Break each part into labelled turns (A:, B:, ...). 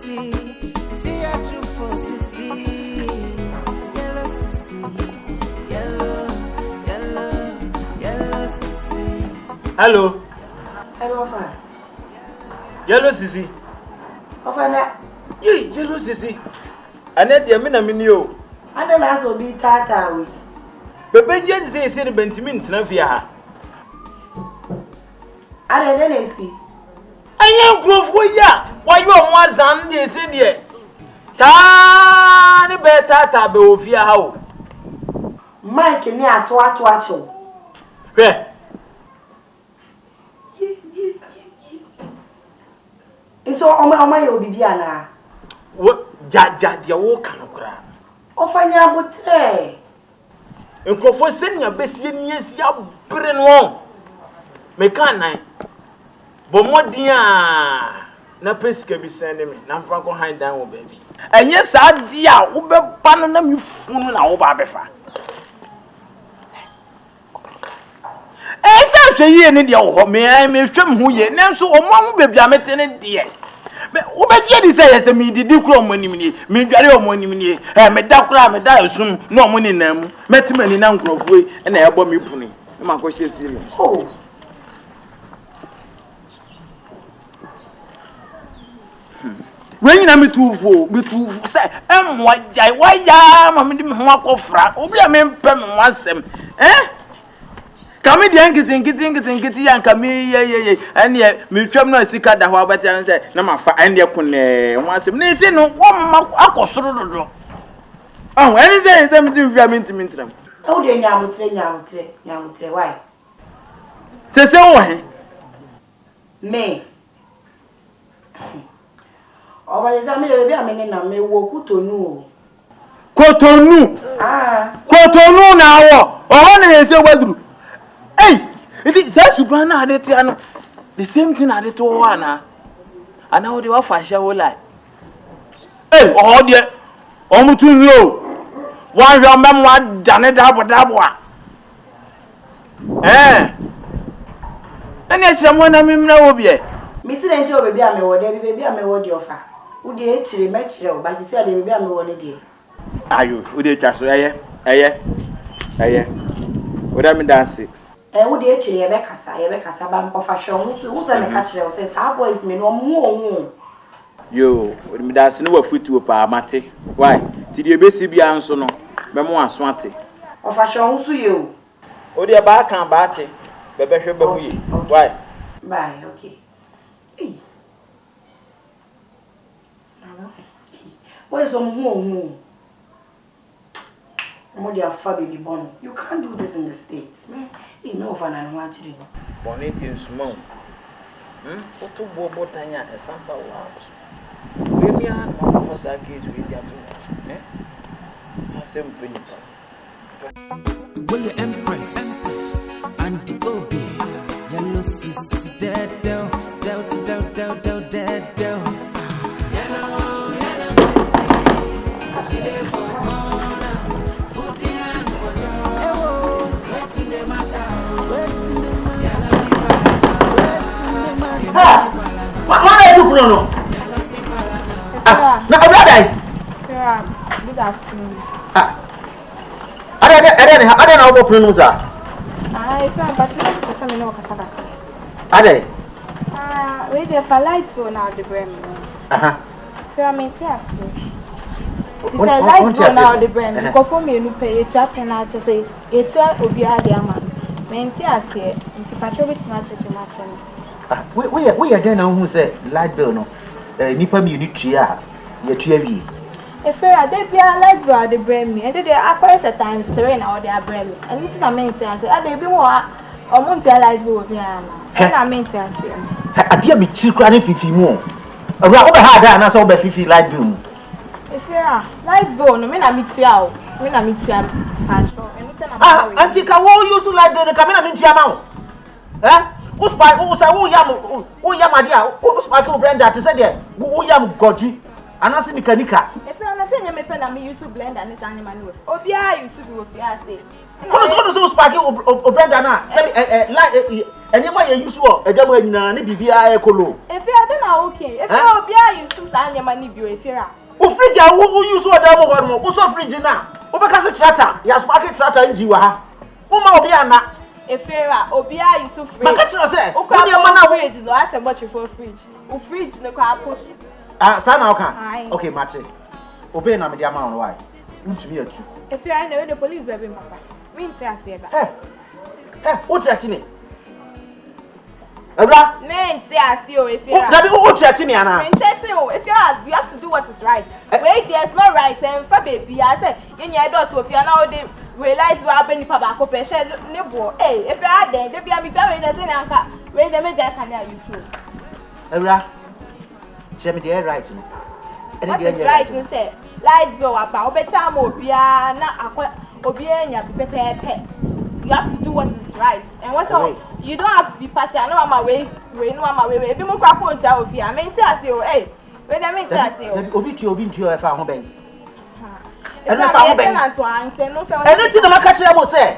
A: CECI, CECI are true for CECI. Yellow CECI, yellow CECI.
B: Hello.
C: Hello, Papa.
B: Yellow CECI.
C: Papa,
B: Yellow CECI. Anet yamina minio.
C: I don't also be tata.
B: Bebe jen say the Bentimin Travia.
C: I don't see.
B: I am growth for ya. Why you are one Sunday, said ye. Tani better tabe of your how.
C: Mike near to watch you.
B: Where?
C: Into all my Obibiana.
B: What Jaja, your walk can cry.
C: Often ya butre.
B: And Crawford send your best years, your brain wrong. Mekan, but more dear. Na pesca be sending me, na Franco hind down, baby. And yes, I dear, Ube Panam, you fool, now, Baaba. Eh, such a year in the me, I may swim who ye, now so among baby, I met any dear. But Ube say as a me, did you grow money, me, very money, me, and me dark me die soon, no money in them, met him in an grove way, and I bought me pony. My question is,
C: oh.
B: When you me too say, why ya, mammy, Mako Fra, Obia men pem once them, eh? Come in the getting, and come here, and yet, me trim no sick at the Hobart and say, Namafa, and ya couldn't once him, Nathan, no one Mako Soro. Oh, anything is everything we are meant to meet them.
C: Oh, dear, Yamutre, why?
B: Say, so,
C: Me. Oh, I examine a baby, I mean, I may walk to know.
B: Cotonu.
C: Ah,
B: Cotonu now. Oh, I say what? Hey, it is such a banana. The same thing I did to Wana. And now they offer shall lie. Hey, oh dear, almost too low. One your memoir done it up. Eh? And yet someone I mean no be.
C: Missy and your baby, I may what baby, I may what you offer. Would you actually match you? But she said, baby, I may want to.
B: Are you? Would you just say, what I mean, that's it.
C: And would you actually ever Sabam of a show who's a catcher says, our boys may no more.
B: You, with me, that's no foot to a parmati. Why? Did you be answer no? Memoir swanty.
C: Of a show to you.
B: Oh, dear, back and batty. Baby, why?
C: Bye, okay. Where's some home? Dear baby born. You can't do this in the States, man. You know if I'm watching.
B: Bonnet in small. What to Bobotania and Santa Wars? We me and one of us are kids with their two. Eh? Same penny.
A: Will you empress and the OB? Yellow CECI dead, dead.
B: What are you doing? No, Agradaa.
D: Good afternoon.
B: I don't know what pronounce are.
D: I found but you some no Kataba.
B: Are they?
D: We have a light for now the brand. It's a light for now the brand. Go me you pay it up and I just say it's Odehyieba. Maintain here. It's patrol not to match.
E: We are then who say light bill no. Nipa mi unit tria. Ye tria wi.
D: If I dey be a light bill the brand me. And they acquire at times 3 now they are brand. And it's not maintain say dey be more or month light bill be am. And I maintain say.
E: Adia bi chi kra ne fifi mu. Awura obe ha da na so obe fifi light bill mu.
D: If light bill no me na mitia o. Me na mitia patrol.
E: Auntie ka wo use light bill ka me na mitia ma o. Eh? Uspa who yam adia uspa ke blender te say there who yam goji anase mekanika
D: if you understand you me pen na me use blender and this animal no obia use be obia say
E: so uspa ke blender na say light Any my use what a double in a BBI colo.
D: If you are then okay, if you are beer, you to sign your money, if you are.
E: Who fridge who use what double one, who's so fridge now? Because a tratter, yes, market tratter in DUAH. Who might be an
D: if you are Obia, you so free.
E: But that's not say.
D: Okay, your man fridge, no, I said what you for fridge. Who fridge no car post.
E: Son, okay. Okay, Matty. Obey na me the amount why. To me too.
D: If you are the police baby papa. Me say I say that.
E: What threaten me? Abra?
D: Me say I see you if you are.
E: Dabi what threaten me ana?
D: Me threaten you if you have to do what is right. Wait, there's no right and for baby I said in your door so if you are now they realize what happen if papa ko peshe nebo. Hey, if you are there they be am tell me say anka when they make just can you too.
E: Abra? She me dey right no.
D: What is right you say? Light go up, obecha mo bia na akwa obia nya pepepe. You have to do what is right. And what you don't have to be partial. No mama way, no mama way. Be mo kwa phone ta ofi. I mean say o hey. When I mean say o.
E: Obi to e fa ho ben.
D: And na fa ho ben.
E: Anything na maka kire mo say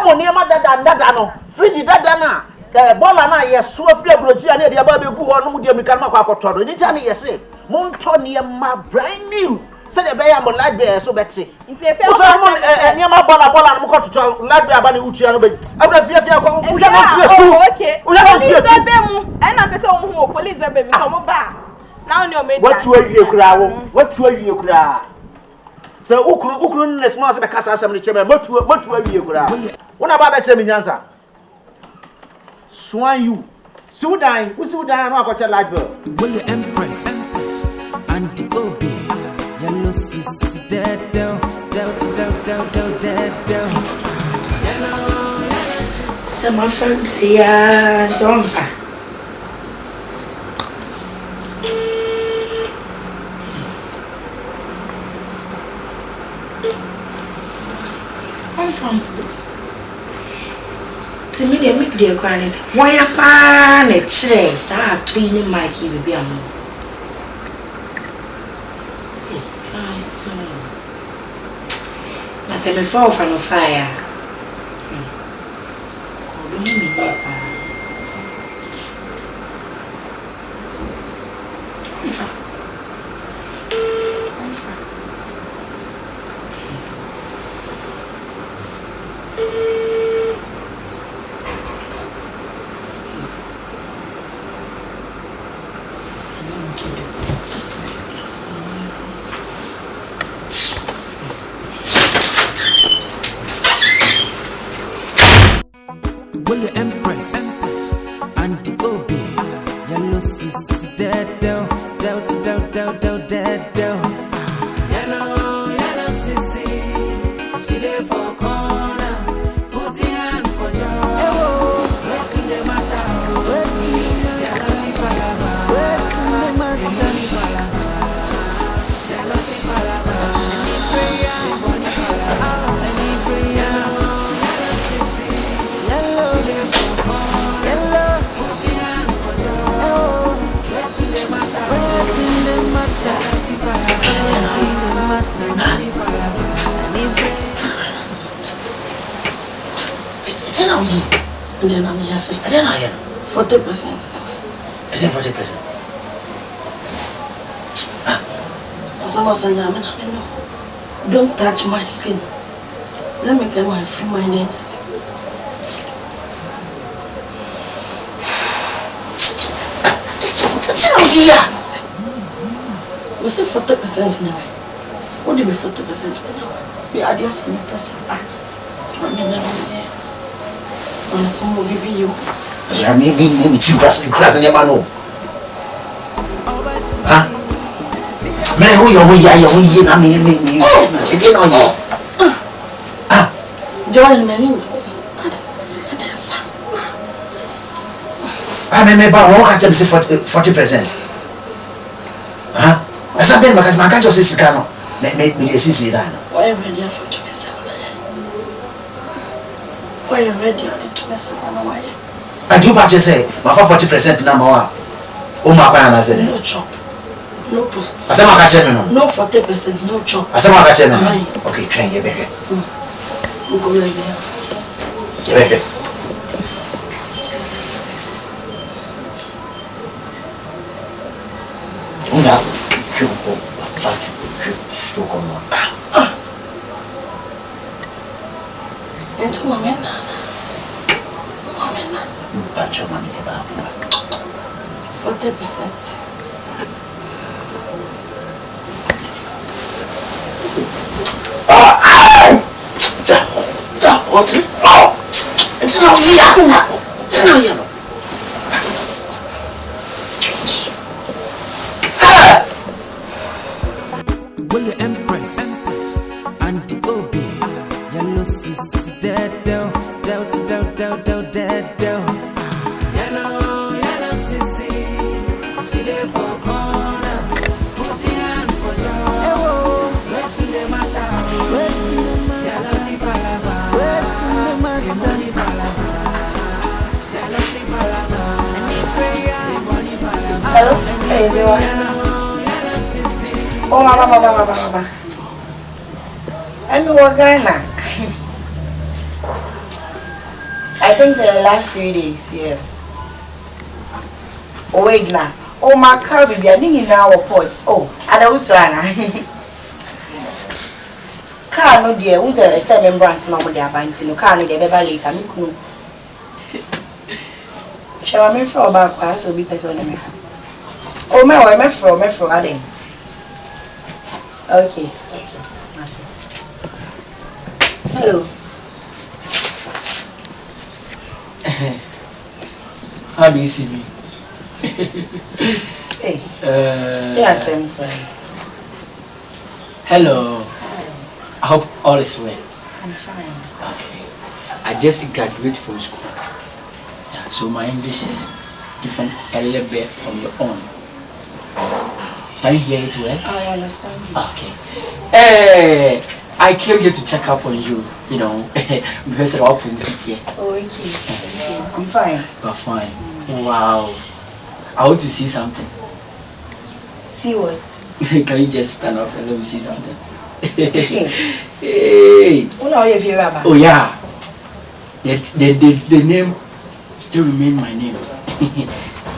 E: mo niam dada no. Fridge dada na. The bola na ye so afre brochi na de ba be gu ho no mu de mika na kwa akoto. Ni ta na ye say mo nto niam brand new. Say the bear mo light bear so better. So niam bola no mo ko to light bear ba ni utua no be. Abra fia ko uja no fia.
D: Okay. Police bebe mu. E na pese o hu police bebe mi so mo ba. Now no me.
E: What you awie kura wo? What you awie kura? So ukuru ne small se be kasa asem ni cheme. What you awie kura? Wona ba be kire mi nyansa. Swan you. Sudan, who Sudan no akoche light bear.
A: Will you empress and the OB yellow CECI dead down.
C: Some friend ya jompa. I'm from to me they make their grannies. Why a pan a chair, sa Twene MICHY baby am. I saw. I said me fall from fire.
A: Will you empress and the OB yellow CECI dead down. Yellow CECI, she there for corner, put your hand for job. What's in the matter? Yellow CECI palava. What's in the matter? Yellow CECI palava. Any prayer, any prayer. Yellow CECI, she there for corner, put your hand for job. What's in the matter? Yellow CECI palava. Any palava. Any prayer.
C: And then I'm here saying, I don't know, 40%.
E: And then 40%.
C: Someone said, no, don't touch my skin. Let me get my free mindedness. It's not here. We say 40% anyway. What do you mean 40%? We are there 7%. I'm there. I'm going to be you.
E: I mean, class in your man. Huh? Man, who you I mean, you know you.
C: Join me.
E: I mean, maybe I won't catch 40%. Huh? As I've been, my can't just say, Cano. Make me see that.
C: Why are you ready for 27? Why are you ready for 27?
E: I do what you say, my 40% number one. Oh, my God, I said,
C: no chop. No post.
E: I said, my catcher,
C: no 40%, no chop.
E: I said, my catcher, okay, train your baby.
C: Go right there.
E: to come on.
C: Into Mamena.
E: Patch your money about
C: 40%. What? Oh! It's not yellow.
A: Will the Empress and the OB yellow CECI dead down yellow CECI she there for corner put your hand for job wait till the matter yellow see palava money palava yellow see palava money palava.
C: Hello? Hey, Jonas. Oh, Mama. I'm in Ghana. I think the last 3 days, yeah. Oh, wait now. Oh, my car baby, I didn't know our ports. Oh, ADOFFO. Car no dear, who's a seven brands, Mamma, they are buying no car, no, they never later. Shall I make for about class or be person? Oh, my friend, I didn't. Okay. Hello.
F: How do you see me?
C: Hey. Yes, I'm fine.
F: Hello. I hope all is well.
C: I'm fine.
F: Okay. I just graduated from school. Yeah, so my English is different a little bit from your own. Can you hear it well?
C: I understand you.
F: Okay. I came here to check up on you, you know, because of our publicity.
C: Oh, okay. I'm fine.
F: You're fine. Wow. I want to see something.
C: See what?
F: Can you just stand up and let me see something?
C: Hey.
F: Oh yeah. The name still remain my name.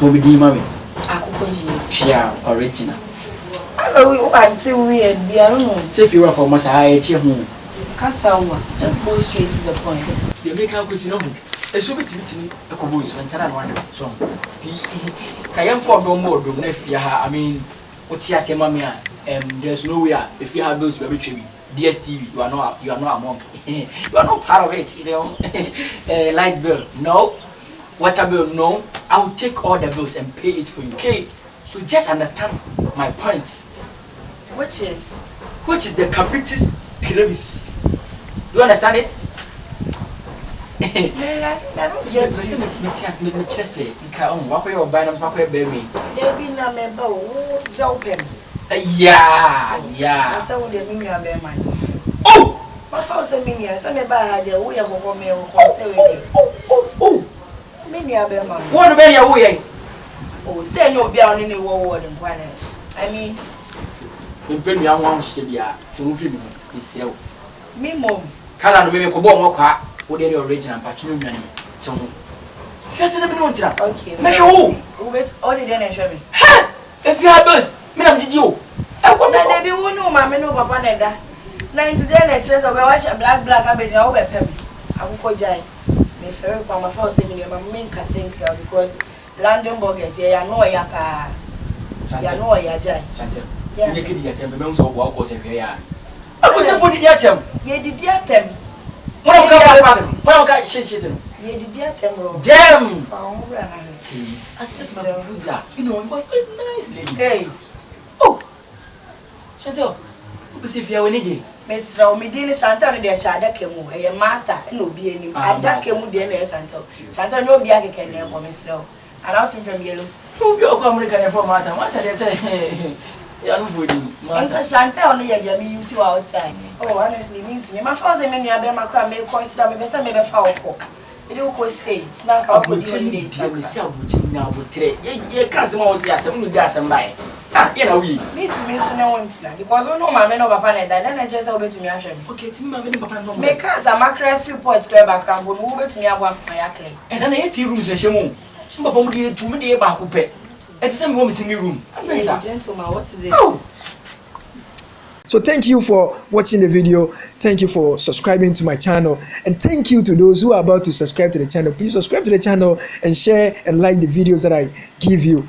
F: OBINIM. Yeah, original.
C: Until we I don't know.
F: Say if you were from Masai, home.
C: Kasawa. Just go straight to the point.
F: You make out with no. A super TV, a cobus, and Channel 1 song. Kayam for no more, I mean, what's your mamma? There's no way if you have those baby tree. DSTV, you are not among. You are not part of it, you know. Light bill, no. Water bill, no. I will take all the bills and pay it for you. Okay? So just understand my point.
C: Which is
F: the capitis crevis. Do you understand it?
C: I don't get it.
F: Yeah.
C: That's how they mean you are bear man.
F: Oh!
C: My father mean you, some may buy the way of a woman or say,
F: Oh!
C: mean you are bear man.
F: What about your way?
C: Oh, say no beyond any war and finance. I mean,
F: in Premier one should be to move him.
C: me, mom.
F: Cala no me cobo car, what any original patrimony. So, says in the minute.
C: Okay,
F: measure who?
C: Wait, all the dinner show me.
F: If you have bus, Madam, did you? I want
C: to be one no mamma no papa neda. 90 days a watch a black cabbage over pem. I will call Jai. Me ferry from my first seminar, my main cassings because London boggers, ya know ya pa. Ya know ya Jai.
F: Yes, you can get them, the most of what was in here. I put you for the attempt.
C: Ye did the attempt.
F: Well, she's in.
C: Ye did the attempt.
F: Damn!
C: Please.
F: I said, who's that? You know, but nice lady.
C: Hey.
F: Oh! Shatta, who is if you are an agent?
C: Miss Romidini Santana de Shada Kemu, a matter, no be any. I don't care with the name Santo. Santa no be a can never Miss Row. And out from Yellows. Who go American for matter? What I say? Young foodie. Manta Santa only you see outside. Oh, honestly, mean to me. My father many of them are may consider me best maybe foul. It will go states. Now, I'll put you in days. I will now would trade. Ye cousin was yes, and would gas and buy. Ah, you know, we mean to me so no one's now because no my men of a planet, then I just over to me. I should forget him. Make us a mackerel few points to back and go over to me. I want my acre. And then 80 rooms, the Shamu. Some of them to me about who pay. At some woman singing room. Gentleman, what is it? Oh,
G: So thank you for watching the video. Thank you for subscribing to my channel, and thank you to those who are about to subscribe to the channel. Please subscribe to the channel and share and like the videos that I give you.